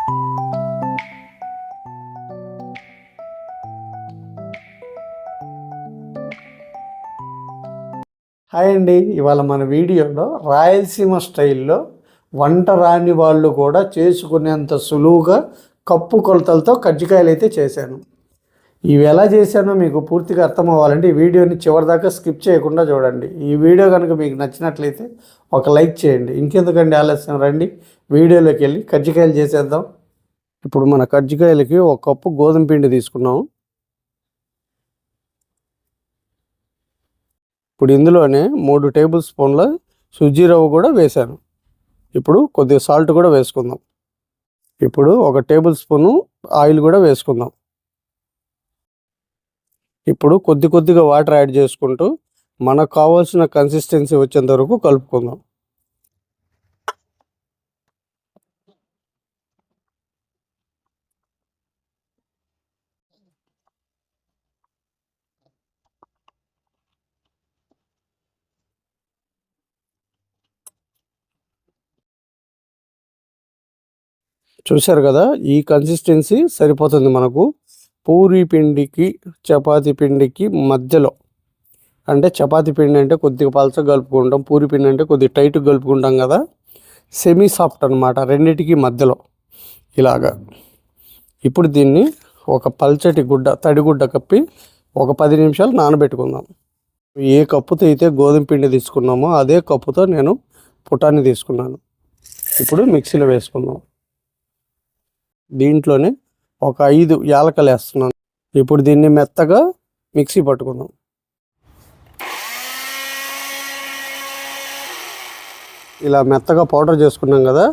Hi అండి, ఇవాళ మన వీడియోలో రాయలసీమ స్టైల్లో వంట రాని వాళ్ళు కూడా చేసుకునేంత సులువుగా కప్పు కొలతలతో కజ్జికాయలు అయితే చేశాను. ఇవి ఎలా చేశానో మీకు పూర్తిగా అర్థం అవ్వాలంటే ఈ వీడియోని చివరిదాకా స్కిప్ చేయకుండా చూడండి. ఈ వీడియో కనుక మీకు నచ్చినట్లయితే ఒక లైక్ చేయండి. ఇంకెందుకండి ఆలస్యం, రండి వీడియోలోకి వెళ్ళి కజ్జికాయలు చేసేద్దాం. ఇప్పుడు మన కజ్జికాయలకి ఒక కప్పు గోధుమ పిండి తీసుకున్నాము. ఇప్పుడు ఇందులోనే 3 టేబుల్ స్పూన్ల సుజీ రవ్వ కూడా వేశాను. ఇప్పుడు కొద్దిగా సాల్ట్ కూడా వేసుకుందాం. ఇప్పుడు 1 టేబుల్ స్పూను ఆయిల్ కూడా వేసుకుందాం. ఇప్పుడు కొద్దిగా వాటర్ యాడ్ చేసుకుంటూ మనకు కావాల్సిన కన్సిస్టెన్సీ వచ్చేంత వరకు కలుపుకుందాం. చూశారు కదా, ఈ కన్సిస్టెన్సీ సరిపోతుంది మనకు. పూరీ పిండికి చపాతీ పిండికి మధ్యలో, అంటే చపాతీ పిండి అంటే కొద్దిగా పలచగా కలుపుకుంటాం, పూరీ పిండి అంటే కొద్దిగా టైట్గా కలుపుకుంటాం కదా. సెమీ సాఫ్ట్ అనమాట, రెండింటికి మధ్యలో ఇలాగా. ఇప్పుడు దీన్ని ఒక పల్చటి తడిగుడ్డ కప్పి ఒక 10 నిమిషాలు నానబెట్టుకుందాం. ఏ కప్పుతో అయితే గోధుమ పిండి తీసుకున్నామో అదే కప్పుతో నేను పుటాన్ని తీసుకున్నాను. ఇప్పుడు మిక్సీలో వేసుకుందాం. దీంట్లోనే ఒక 5 యాలకలు వేస్తున్నాను. ఇప్పుడు దీన్ని మెత్తగా మిక్సీ పట్టుకుందాం. ఇలా మెత్తగా పౌడర్ చేసుకున్నాం కదా.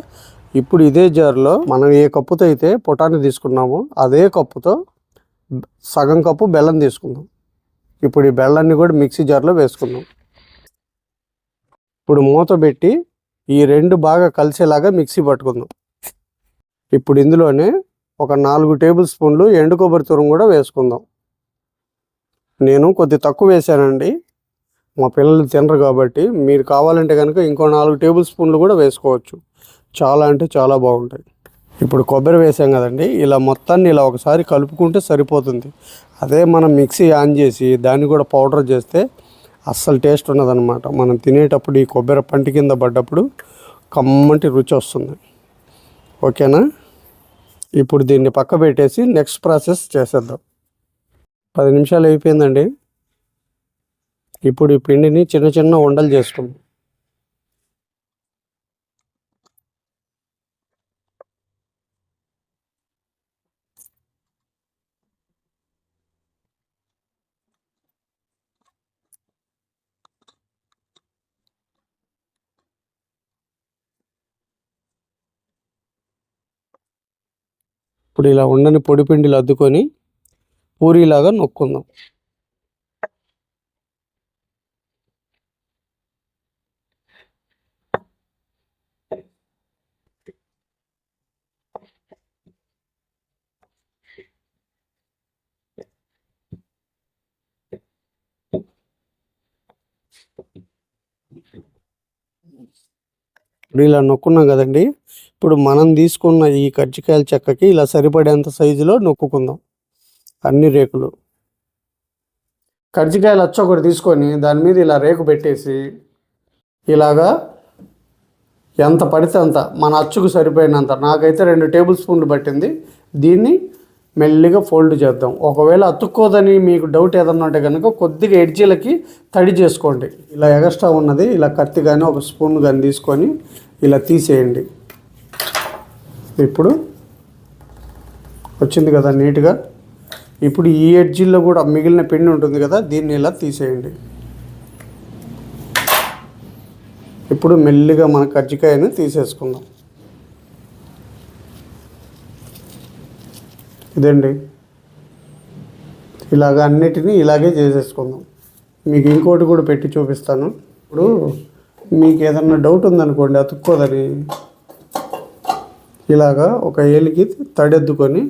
ఇప్పుడు ఇదే జార్లో మనం ఏ కప్పుతో అయితే పుటాన్ని తీసుకున్నామో అదే కప్పుతో సగం కప్పు బెల్లం తీసుకుందాం. ఇప్పుడు ఈ బెల్లాన్ని కూడా మిక్సీ జార్లో వేసుకుందాం. ఇప్పుడు మూత పెట్టి ఈ 2 బాగా కలిసేలాగా మిక్సీ పట్టుకుందాం. ఇప్పుడు ఇందులోనే ఒక 4 టేబుల్ స్పూన్లు ఎండు కొబ్బరి తురుము కూడా వేసుకుందాం. నేను కొద్ది తక్కువ వేసానండి, మా పిల్లలు తినరు కాబట్టి. మీరు కావాలంటే కనుక ఇంకో 4 టేబుల్ స్పూన్లు కూడా వేసుకోవచ్చు. చాలా అంటే చాలా బాగుంటాయి. ఇప్పుడు కొబ్బరి వేసాం కదండి, ఇలా మొత్తాన్ని ఇలా ఒకసారి కలుపుకుంటే సరిపోతుంది. అదే మనం మిక్సీ ఆన్ చేసి దాన్ని కూడా పౌడర్ చేస్తే అస్సలు టేస్ట్ ఉన్నదన్నమాట. మనం తినేటప్పుడు ఈ కొబ్బరి పంటి కింద పడ్డప్పుడు కమ్మటి రుచి వస్తుంది. ఓకేనా? ఇప్పుడు దీన్ని పక్క పెట్టేసి నెక్స్ట్ ప్రాసెస్ చేసేద్దాం. 10 నిమిషాలు అయిపోయిందండి. ఇప్పుడు ఈ పిండిని చిన్న ఉండలు చేసుకుందాం. ఇప్పుడు ఇలా ఉండని పొడి పిండిలు అద్దుకొని పూరీలాగా నొక్కుందాం. ఇప్పుడు ఇలా నొక్కున్నాం కదండి. ఇప్పుడు మనం తీసుకున్న ఈ కజ్జికాయల చెక్కకి ఇలా సరిపడేంత సైజులో నొక్కుందాం అన్ని రేకులు. కజ్జికాయలు ఒకటి తీసుకొని దాని మీద ఇలా రేకు పెట్టేసి ఇలాగా ఎంత పడితే అంత మన అచ్చుకు సరిపోయినంత, నాకైతే 2 టేబుల్ స్పూన్లు పట్టింది. దీన్ని మెల్లిగా ఫోల్డ్ చేద్దాం. ఒకవేళ అతుక్కోదని మీకు డౌట్ ఏదన్నా ఉంటే కనుక కొద్దిగా ఎడ్జీలకి తడి చేసుకోండి. ఇలా ఎగస్ట్రా ఉన్నది ఇలా కత్తి కానీ ఒక స్పూన్ కానీ తీసుకొని ఇలా తీసేయండి. ఇప్పుడు వచ్చింది కదా నీట్గా. ఇప్పుడు ఈ ఎడ్జీల్లో కూడా మిగిలిన పిండి ఉంటుంది కదా, దీన్ని ఇలా తీసేయండి. ఇప్పుడు మెల్లిగా మన కజ్జికాయను తీసేసుకుందాం. ఇదండి, ఇలాగ అన్నిటినీ ఇలాగే చేసేసుకుందాం. మీకు ఇంకోటి కూడా పెట్టి చూపిస్తాను. ఇప్పుడు మీకు ఏదన్నా డౌట్ ఉందనుకోండి అతుక్కోదని, ఇలాగా ఒక ఏలికి తడెద్దుకొని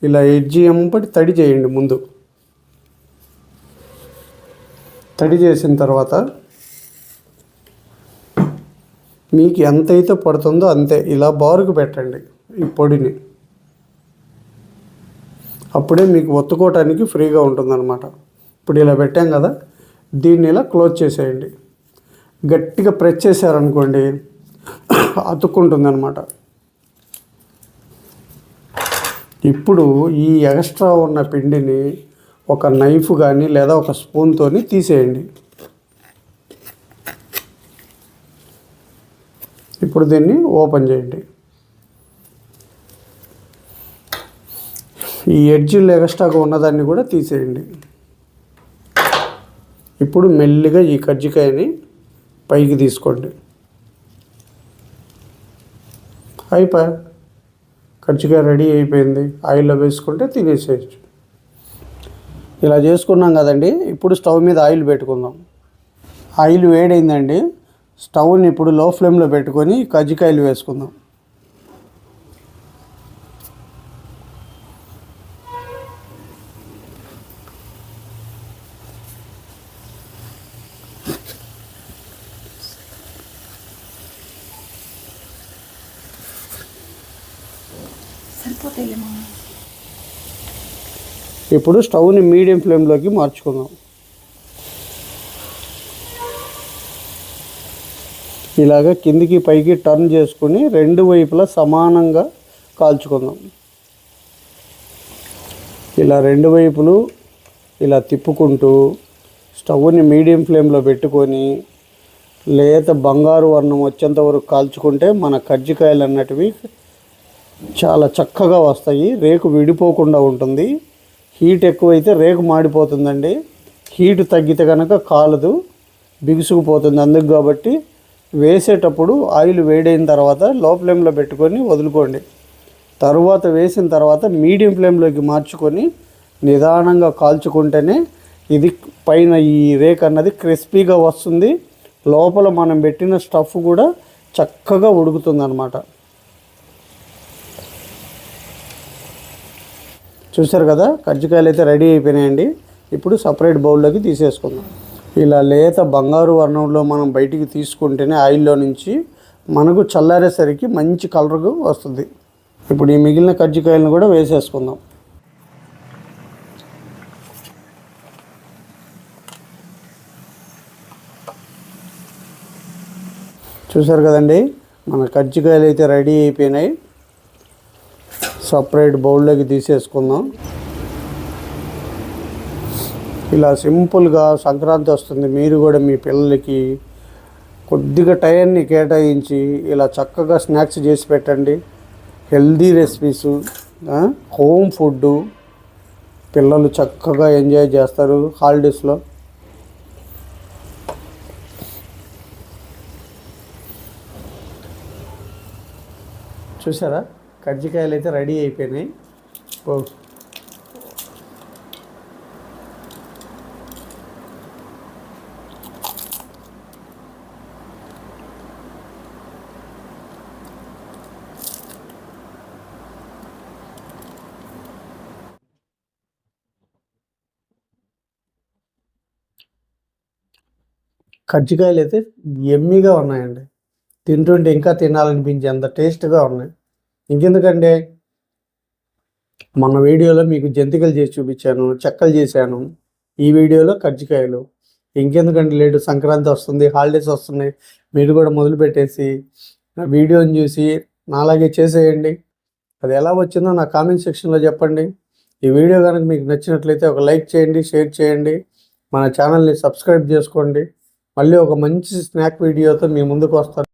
ఇలా ఎడ్జి ఎంపటి తడి చేయండి. ముందు తడి చేసిన తర్వాత మీకు ఎంతైతే పడుతుందో అంతే ఇలా బారుకు పెట్టండి ఈ పొడిని. అప్పుడే మీకు ఒత్తుకోవటానికి ఫ్రీగా ఉంటుందన్నమాట. ఇప్పుడు ఇలా పెట్టాం కదా, దీన్ని ఇలా క్లోజ్ చేసేయండి. గట్టిగా ప్రెస్ చేశారనుకోండి అతుక్కుంటుంది అనమాట. ఇప్పుడు ఈ ఎక్స్ట్రా ఉన్న పిండిని ఒక నైఫ్ కానీ లేదా ఒక స్పూన్తో తీసేయండి. ఇప్పుడు దీన్ని ఓపెన్ చేయండి. ఈ ఎడ్జిల్ ఎక్స్ట్రాగా ఉన్నదాన్ని కూడా తీసేయండి. ఇప్పుడు మెల్లిగా ఈ కజ్జికాయని పైకి తీసుకోండి. అయిపోయి కజ్జికాయ రెడీ అయిపోయింది. ఆయిల్లో వేసుకుంటే తినేసేయచ్చు. ఇలా చేసుకున్నాం కదండి. ఇప్పుడు స్టవ్ మీద ఆయిల్ పెట్టుకుందాం. ఆయిల్ వేడైందండి. స్టవ్ని ఇప్పుడు లో ఫ్లేమ్లో పెట్టుకొని కజ్జికాయలు వేసుకుందాం. ఇప్పుడు స్టవ్ని మీడియం ఫ్లేమ్లోకి మార్చుకుందాం. ఇలాగ కిందికి పైకి టర్న్ చేసుకుని రెండు వైపులా సమానంగా కాల్చుకుందాం. ఇలా రెండు వైపులు ఇలా తిప్పుకుంటూ స్టవ్ని మీడియం ఫ్లేమ్లో పెట్టుకొని లేత బంగారు వర్ణం వచ్చేంత వరకు కాల్చుకుంటే మన కజ్జికాయలు అన్నటివి చాలా చక్కగా వస్తాయి. రేకు విడిపోకుండా ఉంటుంది. హీట్ ఎక్కువైతే రేకు మాడిపోతుందండి. హీట్ తగ్గితే కనుక కాలదు, బిగుసుకుపోతుంది. అందుకు కాబట్టి వేసేటప్పుడు ఆయిల్ వేడైన తర్వాత లో ఫ్లేమ్లో పెట్టుకొని వదులుకోండి. తరువాత వేసిన తర్వాత మీడియం ఫ్లేమ్లోకి మార్చుకొని నిదానంగా కాల్చుకుంటేనే ఇది పైన ఈ రేక్ అన్నది క్రిస్పీగా వస్తుంది. లోపల మనం పెట్టిన స్టఫ్ కూడా చక్కగా ఉడుకుతుంది అన్నమాట. చూసారు కదా, కజ్జికాయలు అయితే రెడీ అయిపోయినాయండి. ఇప్పుడు సపరేట్ బౌల్లోకి తీసేసుకుందాం. ఇలా లేత బంగారు వర్ణంలో మనం బయటికి తీసుకుంటేనే ఆయిల్లో నుంచి మనకు చల్లారేసరికి మంచి కలర్ వస్తుంది. ఇప్పుడు ఈ మిగిలిన కజ్జికాయలను కూడా వేసేసుకుందాం. చూసారు కదండి, మన కజ్జికాయలు అయితే రెడీ అయిపోయినాయి. సపరేట్ బౌల్లోకి తీసేసుకుందాం. ఇలా సింపుల్గా సంక్రాంతి వస్తుంది. మీరు కూడా మీ పిల్లలకి కొద్దిగా టైంని కేటాయించి ఇలా చక్కగా స్నాక్స్ చేసి పెట్టండి. హెల్దీ రెసిపీసు, హోమ్ ఫుడ్డు పిల్లలు చక్కగా ఎంజాయ్ చేస్తారు హాలిడేస్లో. చూసారా, కజ్జికాయలు అయితే రెడీ అయిపోయినాయి. కజ్జికాయలు అయితే ఎమ్మీగా ఉన్నాయండి. తింటుంటే ఇంకా తినాలనిపించే అంత టేస్ట్గా ఉన్నాయి. ఇంకెందుకంటే మన వీడియోలో మీకు జంతికలు చేసి చూపించాను, చెక్కలు చేశాను. ఈ వీడియోలో కజ్జికాయలు. ఇంకెందుకంటే లేటు, సంక్రాంతి వస్తుంది, హాలిడేస్ వస్తున్నాయి. మీరు కూడా మొదలు పెట్టేసి నా వీడియోని చూసి నాలాగే చేసేయండి. అది ఎలా వచ్చిందో నా కామెంట్ సెక్షన్లో చెప్పండి. ఈ వీడియో కనుక మీకు నచ్చినట్లయితే ఒక లైక్ చేయండి, షేర్ చేయండి, మన ఛానల్ని సబ్స్క్రైబ్ చేసుకోండి. మళ్ళీ ఒక మంచి స్నాక్ వీడియోతో మీ ముందుకు వస్తాను.